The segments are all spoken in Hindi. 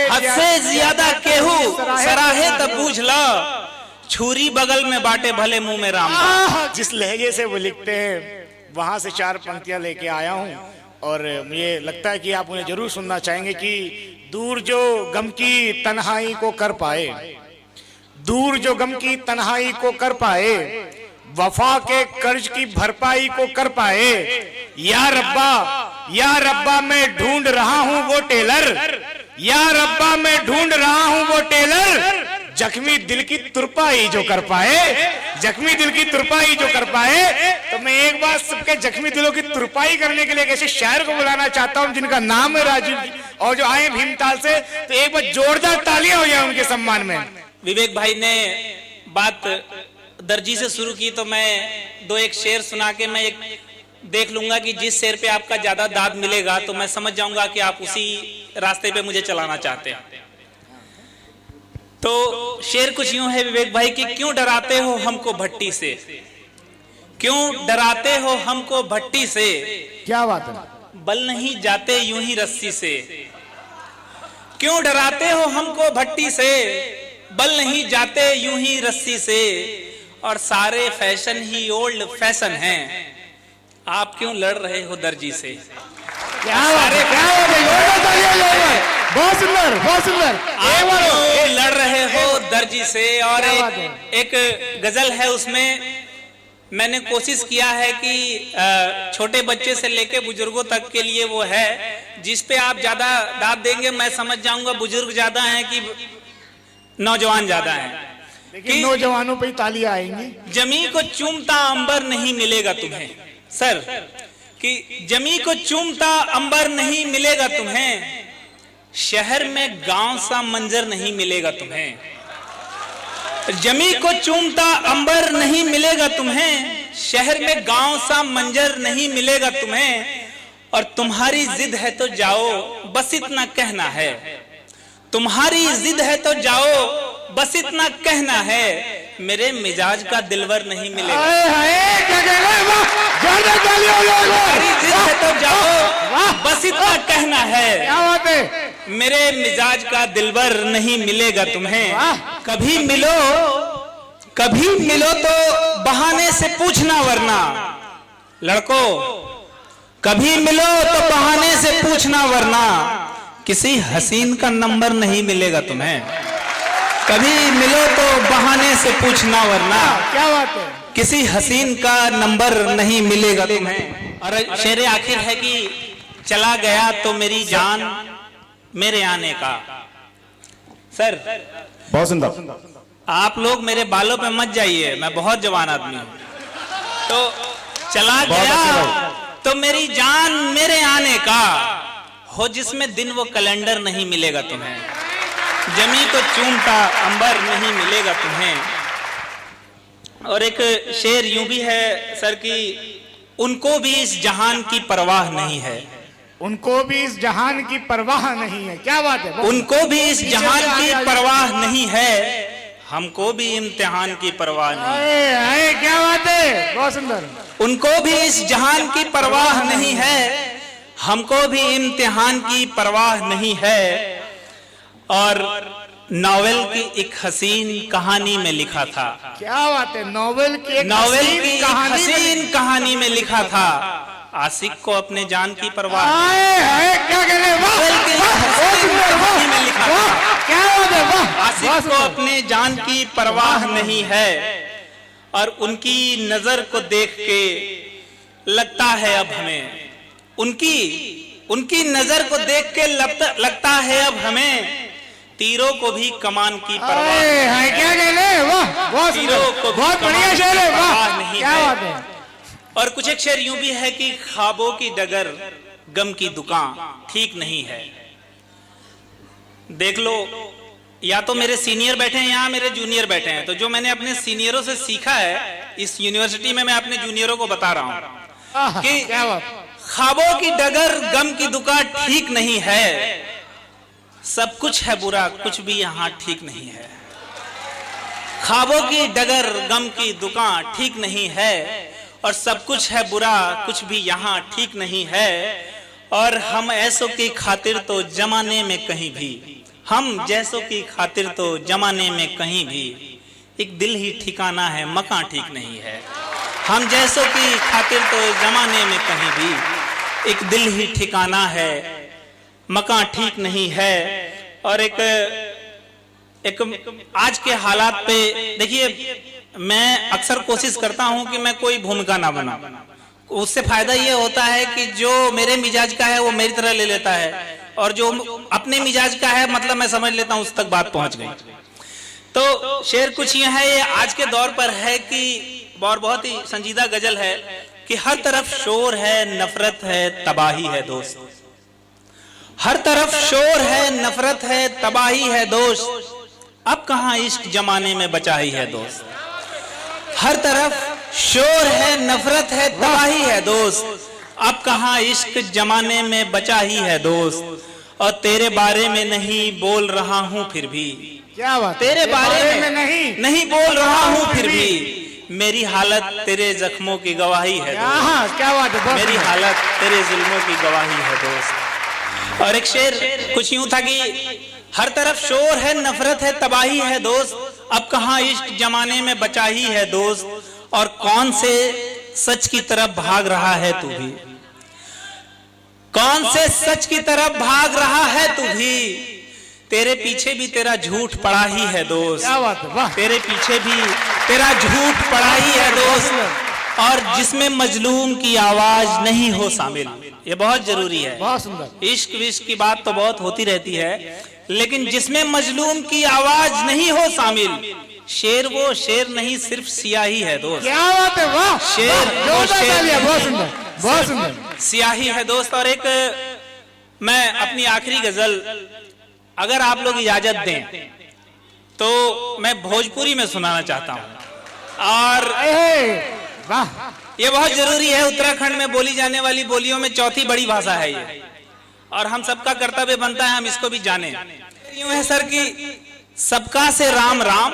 हद से ज्यादा केहू सराहे तब पूछ लो, छुरी बगल में बाटे भले मुंह में राम। जिस लहजे से वो लिखते हैं वहां से 4 पंक्तियां लेके आया हूं और मुझे लगता है कि आप उन्हें जरूर सुनना चाहेंगे कि दूर जो गम की तन्हाई को कर पाए, दूर जो गम की तन्हाई को कर पाए, वफा के कर्ज की भरपाई को कर पाए, या रब्बा मैं ढूंढ रहा हूं वो टेलर, या रब्बा मैं ढूंढ रहा हूं वो टेलर, जख्मी दिल की तुरपाई जो कर पाए, जख्मी दिल की तुरपाई जो कर पाए। तो मैं एक बार सबके जख्मी दिलों की तुरपाई करने के लिए एक ऐसे शायर को बुलाना चाहता हूं जिनका नाम है राजीव जी और जो आए भीमताल से, तो एक बार जोरदार तालियां हो जाए उनके सम्मान में। विवेक भाई ने बात दर्जी से शुरू की तो मैं 2-1 शेर सुना के मैं एक देख लूंगा कि जिस शेर पे आपका ज्यादा दाद मिलेगा तो मैं समझ जाऊंगा कि आप उसी रास्ते पे मुझे चलाना चाहते हैं। तो शेर कुछ यूं है विवेक भाई कि क्यों डराते हो हमको भट्टी से, क्यों डराते हो हमको भट्टी से, क्या बात है, बल नहीं जाते यूं ही रस्सी से, क्यों डराते हो हमको भट्टी से, बल नहीं जाते यूं ही रस्सी से, और सारे फैशन ही ओल्ड फैशन हैं, आप क्यों लड़ रहे हो दर्जी से। क्या बात है, क्या बात है, बहुत सुंदर, बहुत सुंदर। आप क्यों लड़ रहे हो दर्जी से। और एक गजल है उसमें मैंने कोशिश किया है कि छोटे बच्चे से लेके बुजुर्गों तक के लिए वो है, जिस पे आप ज्यादा दाद देंगे मैं समझ जाऊंगा बुजुर्ग ज्यादा हैं कि नौजवान ज्यादा हैं। कि नौजवानों पे तालियां आएंगी। जमी को चूमता अंबर नहीं मिलेगा तुम्हें, सर कि जमी को चूमता अंबर नहीं मिलेगा तुम्हें, शहर में गांव सा मंजर नहीं मिलेगा तुम्हें, जमी को चूमता अंबर नहीं मिलेगा तुम्हें, शहर में गांव सा मंजर नहीं मिलेगा तुम्हें, और तुम्हारी जिद है तो जाओ बस इतना कहना है, तुम्हारी जिद है तो जाओ बस इतना कहना है, मेरे मिजाज का दिलवर नहीं मिलेगा। तुम्हारी जिद है तो जाओ बस इतना कहना है, क्या बात है, मेरे मिजाज का दिलवर नहीं मिलेगा तुम्हें। कभी मिलो तो बहाने से पूछना, वरना लड़कों कभी मिलो तो बहाने से पूछना, वरना किसी हसीन का नंबर नहीं मिलेगा तुम्हें। कभी मिलो तो बहाने से पूछना, वरना क्या बात है, किसी हसीन का नंबर नहीं मिलेगा तुम्हें। और शेर आखिर है कि चला गया तो मेरी जान मेरे आने का। सर बहुत सुंदर। आप लोग मेरे बालों पे मत जाइए, मैं बहुत जवान आदमी हूं। तो चला गया तो मेरी जान मेरे आने का हो, जिसमें दिन वो कैलेंडर नहीं मिलेगा तुम्हें, जमी को चूमता अंबर नहीं मिलेगा तुम्हें। और एक शेर यूं भी है सर कि उनको भी इस जहान की परवाह नहीं है, उनको भी इस जहान की परवाह नहीं है। क्या बात है, उनको भी इस जहान की परवाह नहीं है, हमको भी इम्तिहान की परवाह नहीं। क्या बात है, बहुत सुंदर। उनको भी इस जहान की परवाह नहीं है, हमको भी इम्तिहान की परवाह नहीं है। और नॉवेल की एक हसीन कहानी में लिखा था। क्या बात है, नॉवेल की एक हसीन कहानी में लिखा था, आशिक को अपने जान की परवाह। क्या कह रहे हैं, आशिक को अपने जान की परवाह नहीं है, और उनकी नजर को देख के लगता है अब हमें, उनकी नजर को देख के लगता है अब हमें, तीरों को भी कमान की परवाह है। क्या कह रहे हैं, वाह, तीरों को बहुत बढ़िया शेर है, वाह, नहीं क्या है। बात है। और कुछ एक शेर यूं भी है कि ख्वाबों की डगर गम की दुकान ठीक नहीं है। देख लो, या तो मेरे सीनियर बैठे हैं या मेरे जूनियर बैठे हैं, तो जो मैंने अपने सीनियरों से सीखा है इस यूनिवर्सिटी में, मैं अपने जूनियरों को बता रहा हूं कि ख्वाबों की डगर गम की दुकान ठीक नहीं है, सब कुछ है बुरा कुछ भी यहां ठीक नहीं है। ख्वाबों की डगर गम की दुकान ठीक नहीं है, और सब कुछ है बुरा, कुछ भी यहाँ ठीक नहीं है। और हम ऐसों की खातिर तो जमाने में कहीं भी, हम जैसों की खातिर तो जमाने में कहीं भी, एक दिल ही ठिकाना है मकान ठीक नहीं है। हम जैसों की खातिर तो जमाने में कहीं भी, एक दिल ही ठिकाना है मकान ठीक नहीं है। और एक आज के हालात पे देखिए, मैं अक्सर कोशिश करता हूं कि मैं कोई भूमिका ना बनाऊं। उससे फायदा ये होता है कि जो मेरे मिजाज का है वो मेरी तरह ले लेता है, और जो अपने मिजाज का है मतलब मैं समझ लेता हूं उस तक बात पहुंच गई। तो शेर कुछ ये है, ये आज के दौर पर है कि और बहुत ही संजीदा गजल है कि हर तरफ शोर है, नफरत है, तबाही है दोस्त। हर तरफ शोर है, नफरत है, तबाही है दोस्त, अब कहां इश्क जमाने में बचा ही है दोस्त। हर तरफ शोर है, नफरत है, तबाही है दोस्त, अब कहां इश्क जमाने में बचा ही है दोस्त। और तेरे बारे में नहीं बोल रहा हूं फिर भी, क्या बात, तेरे बारे में नहीं बोल रहा हूं फिर भी, मेरी हालत तेरे जख्मों की गवाही है दोस्त। क्या बात है, मेरी हालत तेरे जुल्मों की गवाही है दोस्त। और एक शेर कुछ यूं था कि हर तरफ शोर है, नफरत है, तबाही है दोस्त, अब कहां इश्क जमाने में बचा ही है दोस्त। और कौन से सच की तरफ भाग रहा है तू भी, कौन से सच की तरफ भाग रहा है तू भी, तेरे पीछे भी तेरा झूठ पड़ा ही है दोस्त। क्या बात है, वाह। तेरे पीछे भी तेरा झूठ पड़ा ही है दोस्त। और जिसमें मजलूम की आवाज नहीं हो शामिल, ये बहुत जरूरी है। बहुत सुंदर। इश्क विश्क की बात तो बहुत होती रहती है, लेकिन जिसमें मजलूम की आवाज नहीं हो शामिल, शेर वो शेर नहीं सिर्फ सियाही है दोस्त। क्या बात है, वाह। शेर वो शेर, बहुत सुंदर, बहुत सुंदर, सियाही है दोस्त। और एक मैं अपनी आखिरी गजल, अगर आप लोग इजाजत दें तो मैं भोजपुरी में सुनाना चाहता हूं। और वाह, ये बहुत जरूरी है, उत्तराखंड में बोली जाने वाली बोलियों में चौथी बड़ी भाषा है ये, और हम सबका कर्तव्य बनता है हम इसको भी जाने। यूं है सर कि सबका से राम राम,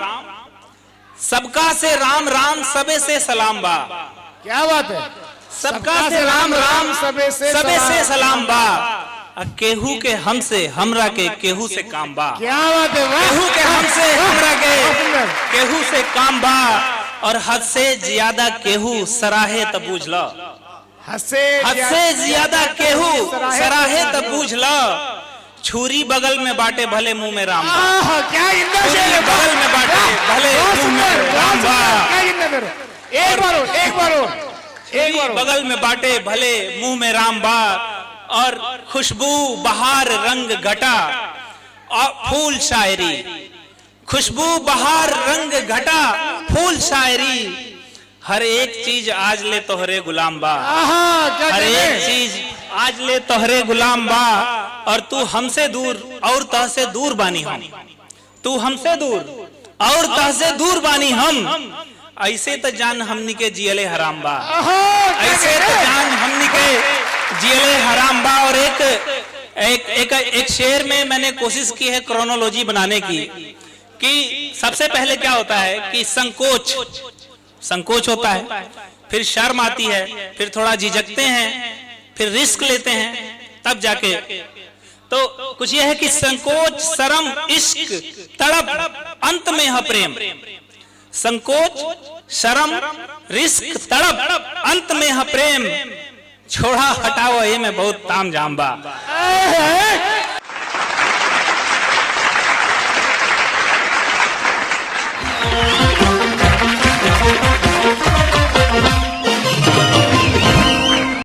सबका से राम राम, सबे से सलाम बा। क्या बात है, सबका से राम राम, सबे से सलाम बा। केहू के हमसे हमरा के केहू से काम बा। क्या बात है, वाह। केहू के हमसे हमरा के केहू से काम बा। और हद से ज्यादा केहू सराहे तब बूझ लो, हद से ज्यादा केहू सराहे तब बूझ लो। छुरी बगल में बाटे भले मुंह में राम बा। क्या छुरी बगल में बाटे भले मुंह में राम बा। एक बार छुरी बगल में बाटे भले मुंह में राम बा। और खुशबू बहार रंग घटा और फूल शायरी, खुशबू बहार रंग घटा फूल शायरी, हर एक चीज आज ले तोहरे गुलाम बा। हर एक चीज आज ले तोहरे गुलाम बा। और तू हमसे दूर और तह से दूर बानी हम, तू हमसे दूर और तह से दूर बानी हम। ऐसे तो जान हमनी के जियले हराम बा, ऐसे तो जान हमनी के जियले हराम बा। और एक शेर में मैंने कोशिश की है क्रोनोलॉजी बनाने की, कि सबसे पहले क्या होता है कि संकोच होता है, फिर शर्म आती है, फिर थोड़ा झिझकते हैं, फिर रिस्क लेते हैं, तब जाके तो कुछ यह है कि संकोच, शर्म, इश्क, तड़प, अंत में है प्रेम। संकोच, शर्म, रिस्क, तड़प, अंत में है प्रेम। छोड़ा हटाओ ये में बहुत ताम झाम बा।